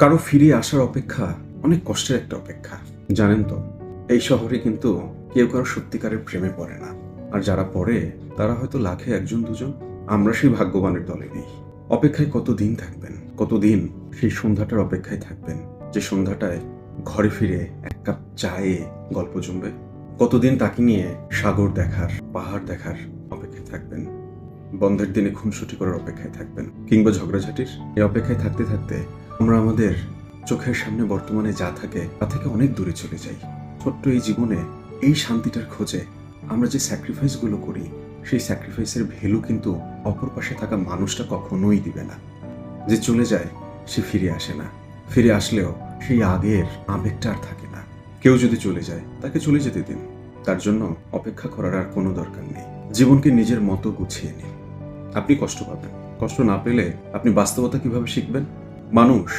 কারো ফিরে আসার অপেক্ষা অনেক কষ্টের একটা অপেক্ষা। জানেন তো, এই শহরে কিন্তু কেউ কারো সত্যিকারের প্রেমে পড়ে না। আর যারা পড়ে তারা হয়তো লাখে একজন দুজন। আমরা সেই ভাগ্যবানের দলে নেই। অপেক্ষায় কতদিন থাকবেন, কতদিন সেই সন্ধ্যাটার অপেক্ষায় থাকবেন, যে সন্ধ্যাটায় ঘরে ফিরে এক কাপ চায়ে গল্প জমবে। কতদিন তাকে নিয়ে সাগর দেখার, পাহাড় দেখার অপেক্ষায় থাকবেন। বন্ধের দিনে খুনসুটি করার অপেক্ষায় থাকবেন, কিংবা ঝগড়াঝাটির। এই অপেক্ষায় থাকতে থাকতে আমরা আমাদের চোখের সামনে বর্তমানে যা থাকে তা থেকে অনেক দূরে চলে যাই। ছোট্ট এই জীবনে এই শান্তিটার খোঁজে আমরা যে স্যাক্রিফাইসগুলো করি, সেই স্যাক্রিফাইসের ভ্যালু কিন্তু অপর পাশে থাকা মানুষটা কখনোই দিবে না। যে চলে যায় সে ফিরে আসে না, ফিরে আসলেও সেই আগের আবেগটা আর থাকে না। কেউ যদি চলে যায় তাকে চলে যেতে দিন, তার জন্য অপেক্ষা করার আর কোনো দরকার নেই। জীবনকে নিজের মতো গুছিয়ে নিন। আপনি কষ্ট পাবেন, কষ্ট না পেলে আপনি বাস্তবতা কিভাবে শিখবেন? মানুষ